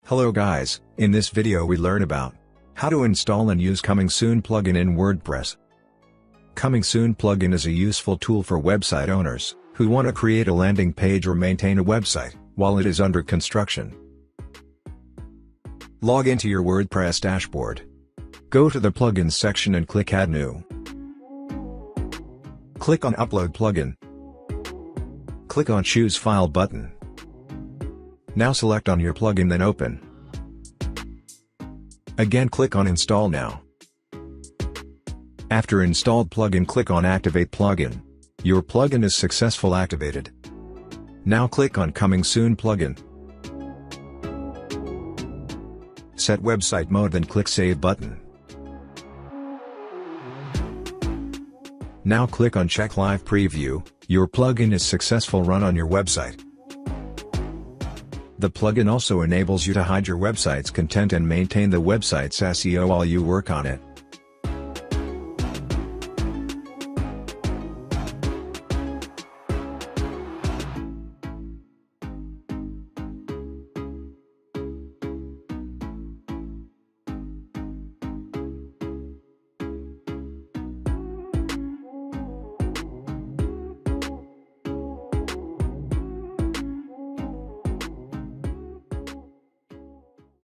Hello guys, in this video we learn about how to install and use Coming Soon plugin in WordPress. Coming Soon plugin is a useful tool for website owners who want to create a landing page or maintain a website while it is under construction. Log into your WordPress dashboard. Go to the Plugins section and click Add New. Click on Upload Plugin. Click on Choose File button. Now select on your plugin, then open. Again, click on Install Now. After installed plugin, click on Activate Plugin. Your plugin is successful activated. Now click on Coming Soon plugin. Set website mode, then click Save button. Now click on Check Live Preview. Your plugin is successful run on your website. The plugin also enables you to hide your website's content and maintain the website's SEO while you work on it.